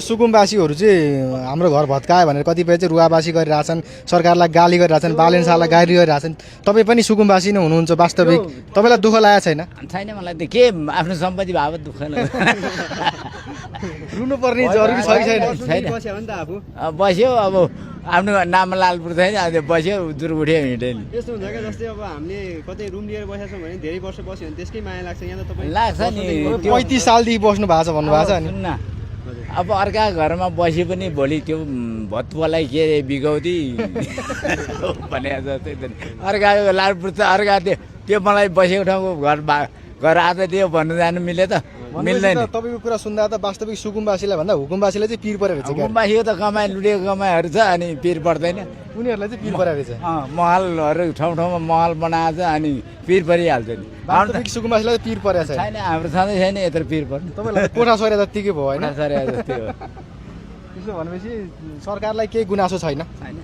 सुकुम्बासीहरू चाहिँ हाम्रो घर भत्कायो भनेर कतिपय चाहिँ रुवाबासी गरिरहेछन्, सरकारलाई गाली गरिरहेछन्, बालेन्सालाई गाली गरिरहेछन्। तपाईँ पनि सुकुम्बासी नै हुनुहुन्छ वास्तविक, तपाईँलाई दुःख लागेको छैन? छैन, मलाई त के आफ्नो सम्पत्ति भए पो दुःख रुनुपर्ने जरुरी छ कि छैन? बस्यो, अब आफ्नो नाममा लालपुर छैन, अब बस्यो दुर उठ्यो हिँड्यो नि। यस्तो हुन्छ क्या, जस्तै अब हामीले कतै रुम लिएर बसेका छौँ भने धेरै वर्ष बस्यो भने त्यसकै माया लाग्छ। यहाँ त तपाईँ लाग्छ नि, 35 सालदेखि बस्नु भएको छ भन्नुभएको छ नि। सुन्न, अब अर्का घरमा बसे पनि भोलि त्यो भत्तुवालाई के अरे बिगाउँदी भने जस्तै अर्काको लालपुर त अर्का त्यो मलाई बसेको ठाउँको घर आज दियो भन्नु जानु मिले त मिल्दैन। तपाईँको कुरा सुन्दा त वास्तविक सुकुम्बासीलाई भन्दा हुकुमबासीलाई चाहिँ पिर परेको छ। हुकुमबासीको त कमाइ लुटेको कमाइहरू छ, अनि पिर पर्दैन। उनीहरूलाई चाहिँ पिर परेको छ। महलहरू ठाउँ ठाउँमा महल बनाएको छ, अनि पिर परिहाल्छ नि। वास्तविक सुकुम्बासीलाई पिर परेको छ। छैन, हाम्रो छँदै छैन यत्रो पिर पर्नु। तपाईँलाई कोठा सरे जत्तिकै भयो होइन? सरे जस्तै हो। त्यसो भनेपछि सरकारलाई केही गुनासो छैन? छैन।